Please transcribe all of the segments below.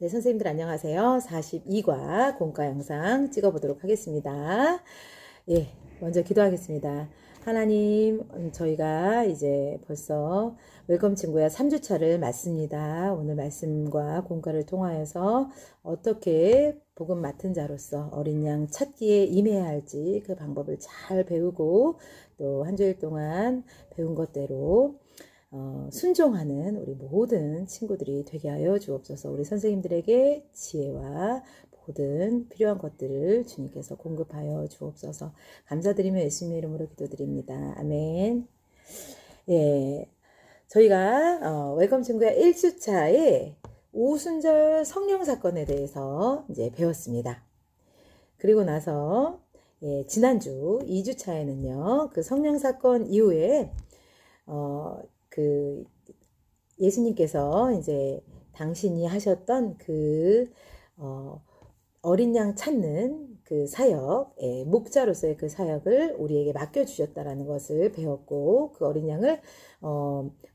네, 선생님들 안녕하세요. 42과 공과 영상 찍어보도록 하겠습니다. 예, 먼저 기도하겠습니다. 하나님, 저희가 이제 벌써 웰컴 친구야 3주차를 맞습니다. 오늘 말씀과 공과를 통하여서 어떻게 복음 맡은 자로서 어린 양 찾기에 임해야 할지 그 방법을 잘 배우고 또 한 주일 동안 배운 것대로 순종하는 우리 모든 친구들이 되게 하여 주옵소서. 우리 선생님들에게 지혜와 모든 필요한 것들을 주님께서 공급하여 주옵소서. 감사드리며 예수님의 이름으로 기도드립니다. 아멘. 예, 저희가 웰컴 친구야 1주차에 오순절 성령 사건에 대해서 이제 배웠습니다. 그리고 나서 지난주 2주차에는요. 그 성령 사건 이후에 그 예수님께서 이제 당신이 하셨던 그 어린 양 찾는 그 사역, 목자로서의 그 사역을 우리에게 맡겨주셨다라는 것을 배웠고, 그 어린 양을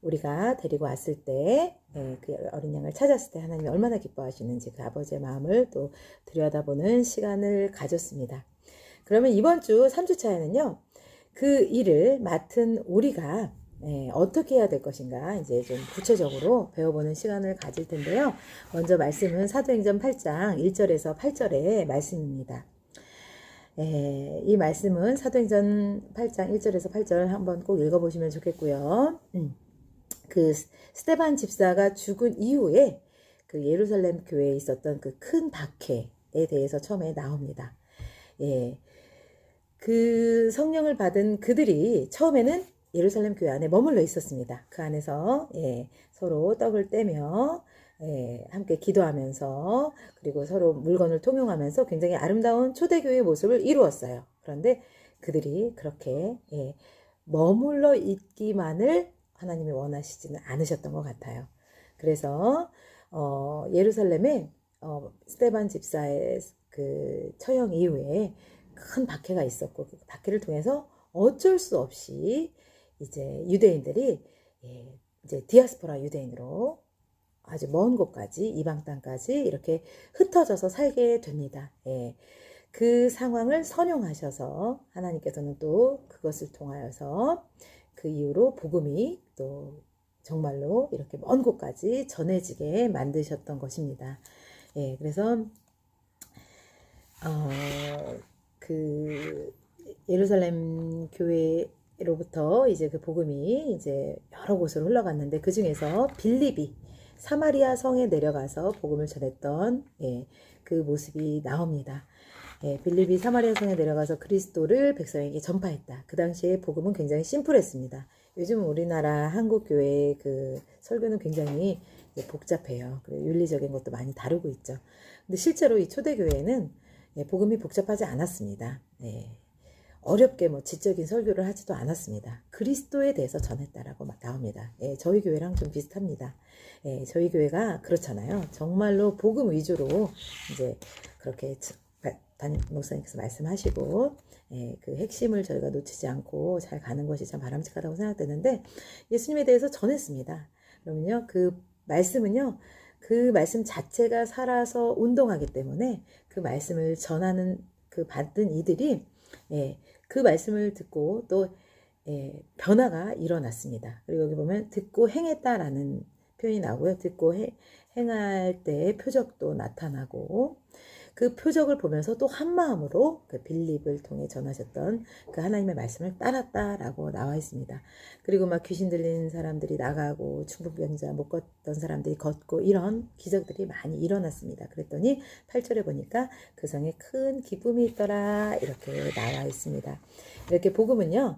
우리가 데리고 왔을 때, 그 어린 양을 찾았을 때 하나님이 얼마나 기뻐하시는지 그 아버지의 마음을 또 들여다보는 시간을 가졌습니다. 그러면 이번 주 3주차에는요, 그 일을 맡은 우리가 어떻게 해야 될 것인가 이제 좀 구체적으로 배워보는 시간을 가질 텐데요. 먼저 말씀은 사도행전 8장 1절에서 8절의 말씀입니다. 이 말씀은 사도행전 8장 1절에서 8절 한번 꼭 읽어보시면 좋겠고요. 그 스데반 집사가 죽은 이후에 그 예루살렘 교회에 있었던 그 큰 박해에 대해서 처음에 나옵니다. 그 성령을 받은 그들이 처음에는 예루살렘 교회 안에 머물러 있었습니다. 그 안에서 서로 떡을 떼며 함께 기도하면서 그리고 서로 물건을 통용하면서 굉장히 아름다운 초대교회의 모습을 이루었어요. 그런데 그들이 그렇게 머물러 있기만을 하나님이 원하시지는 않으셨던 것 같아요. 그래서 예루살렘에 스데반 집사의 그 처형 이후에 큰 박해가 있었고 그 박해를 통해서 어쩔 수 없이 이제 유대인들이 이제 디아스포라 유대인으로 아주 먼 곳까지 이방 땅까지 이렇게 흩어져서 살게 됩니다. 그 상황을 선용하셔서 하나님께서는 또 그것을 통하여서 그 이후로 복음이 또 정말로 이렇게 먼 곳까지 전해지게 만드셨던 것입니다. 그래서 그 예루살렘 교회로부터 이제 그 복음이 이제 여러 곳으로 흘러갔는데 그 중에서 빌립이 사마리아 성에 내려가서 복음을 전했던 그 모습이 나옵니다. 빌립이 사마리아 성에 내려가서 그리스도를 백성에게 전파했다. 그 당시에 복음은 굉장히 심플했습니다. 요즘 우리나라 한국 교회의 그 설교는 굉장히 복잡해요. 그리고 윤리적인 것도 많이 다루고 있죠. 근데 실제로 이 초대교회는 복음이 복잡하지 않았습니다. 어렵게 뭐 지적인 설교를 하지도 않았습니다. 그리스도에 대해서 전했다라고 막 나옵니다. 저희 교회랑 좀 비슷합니다. 저희 교회가 그렇잖아요. 정말로 복음 위주로 이제 그렇게 담임 목사님께서 말씀하시고 그 핵심을 저희가 놓치지 않고 잘 가는 것이 참 바람직하다고 생각되는데 예수님에 대해서 전했습니다. 그러면요 그 말씀은요 그 말씀 자체가 살아서 운동하기 때문에 그 말씀을 전하는 그 받은 이들이 그 말씀을 듣고 또 변화가 일어났습니다. 그리고 여기 보면 듣고 행했다라는 표현이 나오고요. 듣고 행할 때 표적도 나타나고 그 표적을 보면서 또 한마음으로 그 빌립을 통해 전하셨던 그 하나님의 말씀을 따랐다라고 나와 있습니다. 그리고 막 귀신 들린 사람들이 나가고 중풍병자 못 걷던 사람들이 걷고 이런 기적들이 많이 일어났습니다. 그랬더니 8절에 보니까 그 성에 큰 기쁨이 있더라 이렇게 나와 있습니다. 이렇게 복음은요.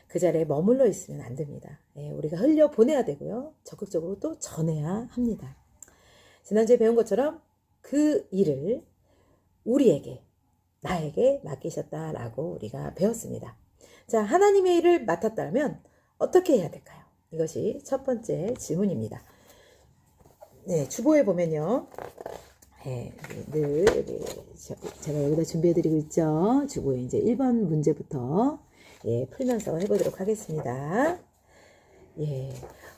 그 자리에 머물러 있으면 안 됩니다. 우리가 흘려 보내야 되고요. 적극적으로 또 전해야 합니다. 지난주에 배운 것처럼 그 일을 우리에게, 나에게 맡기셨다라고 우리가 배웠습니다. 자, 하나님의 일을 맡았다면 어떻게 해야 될까요? 이것이 첫 번째 질문입니다. 주보에 보면요. 늘 제가 여기다 준비해드리고 있죠. 주보에 이제 1번 문제부터 풀면서 해보도록 하겠습니다.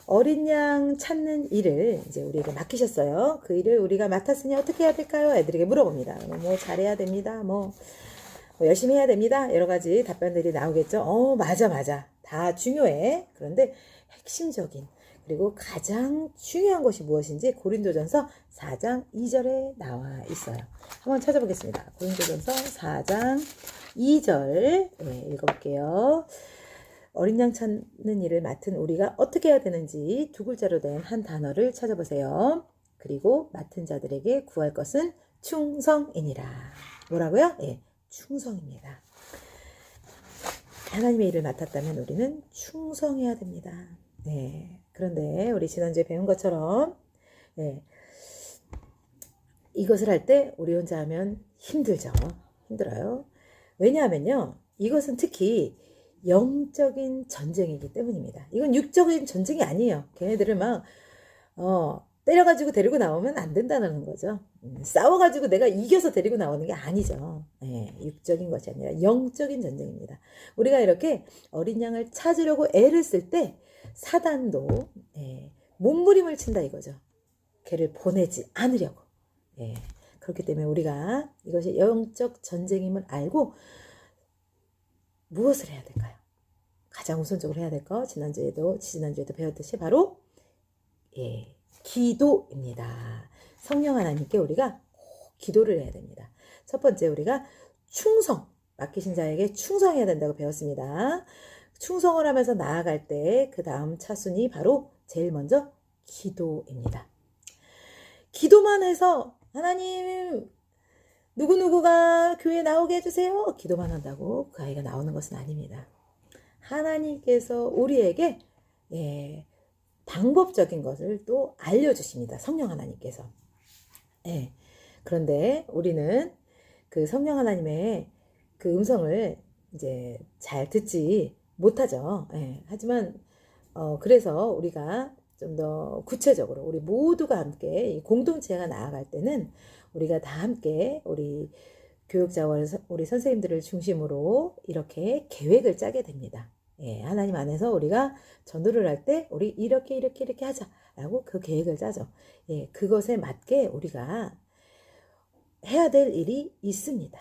어린 양 찾는 일을 이제 우리에게 맡기셨어요. 그 일을 우리가 맡았으니 어떻게 해야 될까요? 애들에게 물어봅니다. 뭐 잘해야 됩니다. 뭐 열심히 해야 됩니다. 여러 가지 답변들이 나오겠죠. 맞아. 다 중요해. 그런데 핵심적인 그리고 가장 중요한 것이 무엇인지 고린도전서 4장 2절에 나와 있어요. 한번 찾아보겠습니다. 고린도전서 4장 2절 읽어볼게요. 어린 양 찾는 일을 맡은 우리가 어떻게 해야 되는지 두 글자로 된 한 단어를 찾아보세요. 그리고 맡은 자들에게 구할 것은 충성이니라. 뭐라고요? 충성입니다. 하나님의 일을 맡았다면 우리는 충성해야 됩니다. 그런데 우리 지난주에 배운 것처럼 이것을 할 때 우리 혼자 하면 힘들어요. 왜냐하면요, 이것은 특히 영적인 전쟁이기 때문입니다. 이건 육적인 전쟁이 아니에요. 걔네들을 막 때려가지고 데리고 나오면 안 된다는 거죠. 싸워가지고 내가 이겨서 데리고 나오는 게 아니죠. 육적인 것이 아니라 영적인 전쟁입니다. 우리가 이렇게 어린 양을 찾으려고 애를 쓸 때 사단도 몸부림을 친다 이거죠. 걔를 보내지 않으려고. 그렇기 때문에 우리가 이것이 영적 전쟁임을 알고 무엇을 해야 될까요? 가장 우선적으로 해야 될 거 지난주에도 배웠듯이 바로 기도입니다. 성령 하나님께 우리가 기도를 해야 됩니다. 첫 번째 우리가 충성, 맡기신 자에게 충성해야 된다고 배웠습니다. 충성을 하면서 나아갈 때 그 다음 차순위 바로 제일 먼저 기도입니다. 기도만 해서 하나님 누구누구가 교회에 나오게 해주세요. 기도만 한다고 그 아이가 나오는 것은 아닙니다. 하나님께서 우리에게 방법적인 것을 또 알려주십니다. 성령 하나님께서. 그런데 우리는 그 성령 하나님의 그 음성을 이제 잘 듣지 못하죠. 하지만 그래서 우리가 좀 더 구체적으로 우리 모두가 함께 이 공동체가 나아갈 때는 우리가 다 함께 우리 교육자와 우리 선생님들을 중심으로 이렇게 계획을 짜게 됩니다. 하나님 안에서 우리가 전도를 할 때 우리 이렇게 하자라고 그 계획을 짜죠. 그것에 맞게 우리가 해야 될 일이 있습니다.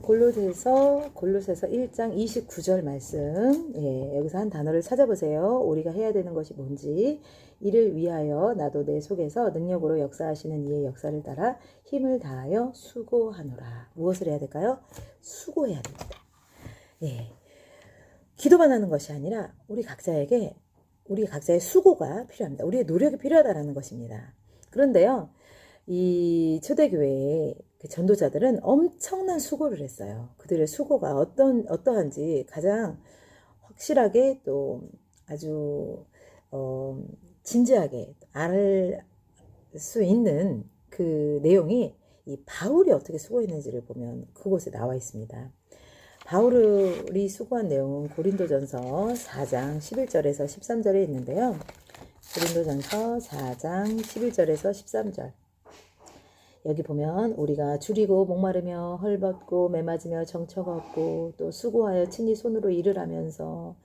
골로새서 1장 29절 말씀. 여기서 한 단어를 찾아보세요. 우리가 해야 되는 것이 뭔지. 이를 위하여 나도 내 속에서 능력으로 역사하시는 이의 역사를 따라 힘을 다하여 수고하노라. 무엇을 해야 될까요? 수고해야 됩니다. 기도만 하는 것이 아니라 우리 각자의 수고가 필요합니다. 우리의 노력이 필요하다는 것입니다. 그런데요, 이 초대교회의 전도자들은 엄청난 수고를 했어요. 그들의 수고가 어떠한지 가장 확실하게 또 아주 진지하게 알 수 있는 그 내용이 이 바울이 어떻게 수고했는지를 보면 그곳에 나와 있습니다. 바울이 수고한 내용은 고린도전서 4장 11절에서 13절에 있는데요. 고린도전서 4장 11절에서 13절. 여기 보면 우리가 줄이고 목마르며 헐벗고 매맞으며 정처가 없고 또 수고하여 친히 손으로 일을 하면서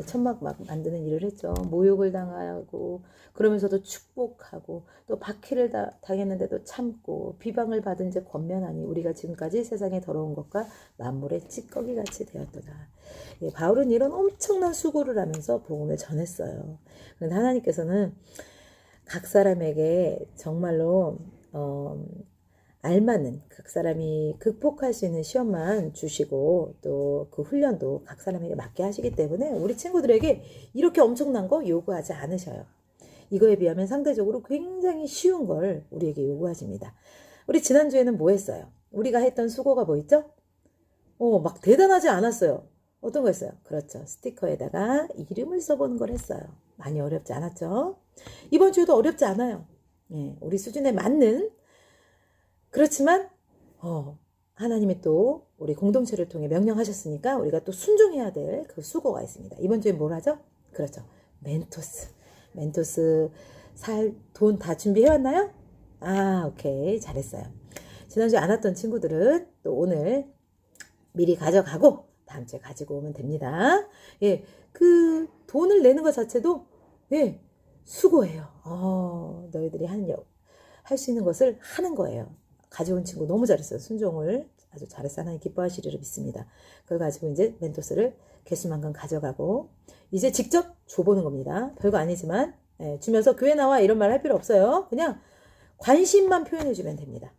천막 막 만드는 일을 했죠. 모욕을 당하고 그러면서도 축복하고 또 박해를 당했는데도 참고 비방을 받은 즉 권면하니 우리가 지금까지 세상에 더러운 것과 만물의 찌꺼기같이 되었도다. 바울은 이런 엄청난 수고를 하면서 복음을 전했어요. 그런데 하나님께서는 각 사람에게 정말로 알맞는 각 사람이 극복할 수 있는 시험만 주시고 또 그 훈련도 각 사람에게 맞게 하시기 때문에 우리 친구들에게 이렇게 엄청난 거 요구하지 않으셔요. 이거에 비하면 상대적으로 굉장히 쉬운 걸 우리에게 요구하십니다. 우리 지난주에는 뭐 했어요? 우리가 했던 수고가 뭐 있죠? 막 대단하지 않았어요. 어떤 거 했어요? 그렇죠. 스티커에다가 이름을 써보는 걸 했어요. 많이 어렵지 않았죠? 이번 주에도 어렵지 않아요. 우리 수준에 맞는 그렇지만 하나님이 또 우리 공동체를 통해 명령하셨으니까 우리가 또 순종해야 될 그 수고가 있습니다. 이번 주에 뭘 하죠? 그렇죠. 멘토스 살 돈 다 준비해왔나요? 오케이. 잘했어요. 지난주에 안 왔던 친구들은 또 오늘 미리 가져가고 다음 주에 가지고 오면 됩니다. 그 돈을 내는 것 자체도 수고해요. 너희들이 할 수 있는 것을 하는 거예요. 가져온 친구 너무 잘했어요. 순종을 아주 잘했어. 하나님 기뻐하시리라 믿습니다. 그걸 가지고 이제 멘토스를 개수만큼 가져가고 이제 직접 줘보는 겁니다. 별거 아니지만 주면서 교회 나와 이런 말 할 필요 없어요. 그냥 관심만 표현해주면 됩니다.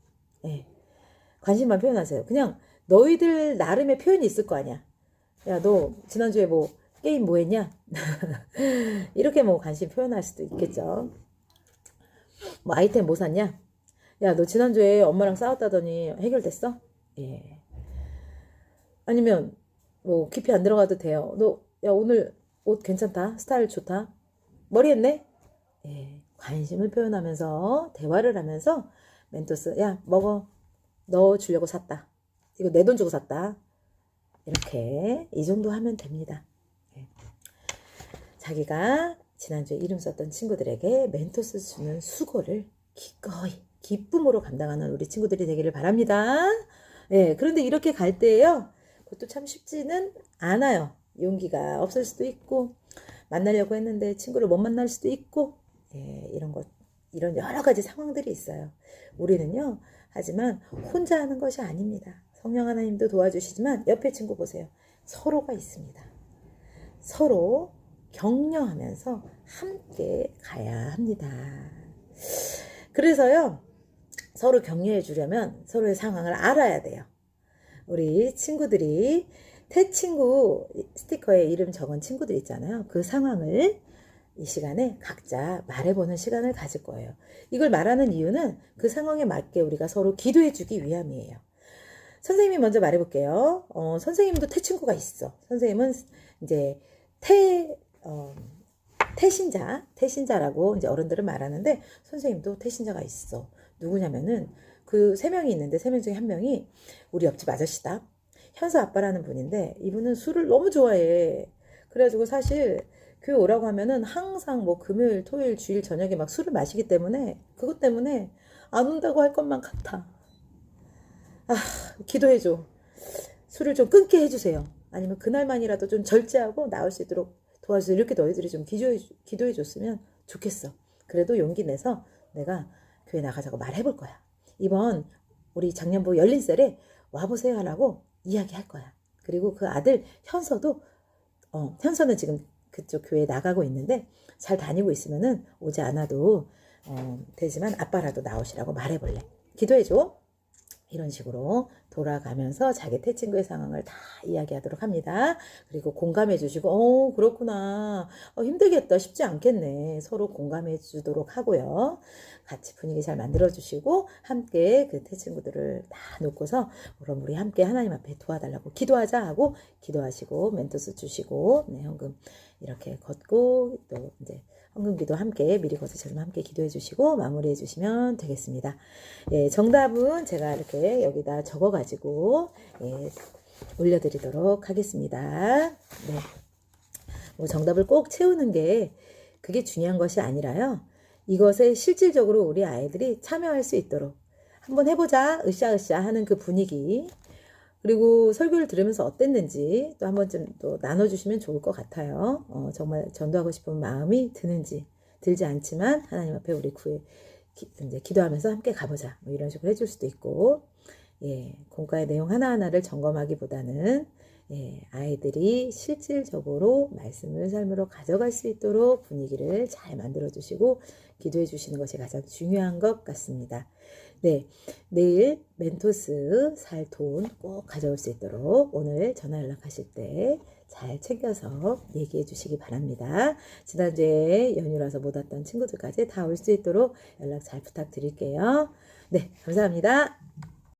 관심만 표현하세요. 그냥 너희들 나름의 표현이 있을 거 아니야. 야, 너 지난주에 뭐 게임 뭐 했냐? 이렇게 뭐 관심 표현할 수도 있겠죠. 뭐 아이템 뭐 샀냐? 야, 너 지난주에 엄마랑 싸웠다더니 해결됐어? 예. 아니면 뭐 깊이 안 들어가도 돼요. 너, 야, 오늘 옷 괜찮다. 스타일 좋다. 머리 했네? 예. 관심을 표현하면서 대화를 하면서 멘토스, 야, 먹어. 너 주려고 샀다. 이거 내 돈 주고 샀다. 이렇게 이 정도 하면 됩니다. 예. 자기가 지난주에 이름 썼던 친구들에게 멘토스 주는 수고를 기꺼이 기쁨으로 감당하는 우리 친구들이 되기를 바랍니다. 예, 그런데 이렇게 갈 때요, 그것도 참 쉽지는 않아요. 용기가 없을 수도 있고, 만나려고 했는데 친구를 못 만날 수도 있고, 예, 이런 여러 가지 상황들이 있어요. 우리는요, 하지만 혼자 하는 것이 아닙니다. 성령 하나님도 도와주시지만 옆에 친구 보세요. 서로가 있습니다. 서로 격려하면서 함께 가야 합니다. 그래서요, 서로 격려해 주려면 서로의 상황을 알아야 돼요. 우리 친구들이 태친구 스티커에 이름 적은 친구들 있잖아요. 그 상황을 이 시간에 각자 말해보는 시간을 가질 거예요. 이걸 말하는 이유는 그 상황에 맞게 우리가 서로 기도해 주기 위함이에요. 선생님이 먼저 말해볼게요. 선생님도 태친구가 있어. 선생님은 이제 태신자라고 이제 어른들은 말하는데 선생님도 태신자가 있어. 누구냐면은 그 3명이 있는데 3명 중에 1명이 우리 옆집 아저씨다. 현서 아빠라는 분인데 이분은 술을 너무 좋아해. 그래가지고 사실 교회 오라고 하면은 항상 뭐 금요일, 토요일, 주일 저녁에 막 술을 마시기 때문에 그것 때문에 안 온다고 할 것만 같아. 기도해줘. 술을 좀 끊게 해주세요. 아니면 그날만이라도 좀 절제하고 나올 수 있도록 도와주세요. 이렇게 너희들이 좀 기도해 줬으면 좋겠어. 그래도 용기 내서 내가 교회 나가자고 말해볼 거야. 이번 우리 작년부 열린셀에 와보세요 하라고 이야기할 거야. 그리고 그 아들 현서도 현서는 지금 그쪽 교회에 나가고 있는데 잘 다니고 있으면은 오지 않아도 되지만 아빠라도 나오시라고 말해볼래. 기도해줘. 이런 식으로 돌아가면서 자기 태친구의 상황을 다 이야기하도록 합니다. 그리고 공감해 주시고 그렇구나. 힘들겠다. 쉽지 않겠네. 서로 공감해 주도록 하고요. 같이 분위기 잘 만들어 주시고 함께 그 태친구들을 다 놓고서 그럼 우리 함께 하나님 앞에 도와달라고 기도하자 하고 기도하시고 멘토스 주시고 현금 이렇게 걷고 또 이제 헌금기도 함께 미리 거두셔서 함께 기도해 주시고 마무리해 주시면 되겠습니다. 예, 정답은 제가 이렇게 여기다 적어 가지고 올려드리도록 하겠습니다. 네. 뭐 정답을 꼭 채우는 게 그게 중요한 것이 아니라요. 이것에 실질적으로 우리 아이들이 참여할 수 있도록 한번 해보자 으쌰으쌰 하는 그 분위기 그리고 설교를 들으면서 어땠는지 또 한 번쯤 또 나눠주시면 좋을 것 같아요. 정말 전도하고 싶은 마음이 드는지 들지 않지만 하나님 앞에 우리 이제 기도하면서 함께 가보자 뭐 이런 식으로 해줄 수도 있고 공과의 내용 하나하나를 점검하기보다는 아이들이 실질적으로 말씀을 삶으로 가져갈 수 있도록 분위기를 잘 만들어 주시고 기도해 주시는 것이 가장 중요한 것 같습니다. 네, 내일 멘토스 살 돈 꼭 가져올 수 있도록 오늘 전화 연락하실 때 잘 챙겨서 얘기해 주시기 바랍니다. 지난주에 연휴라서 못 왔던 친구들까지 다 올 수 있도록 연락 잘 부탁드릴게요. 네, 감사합니다.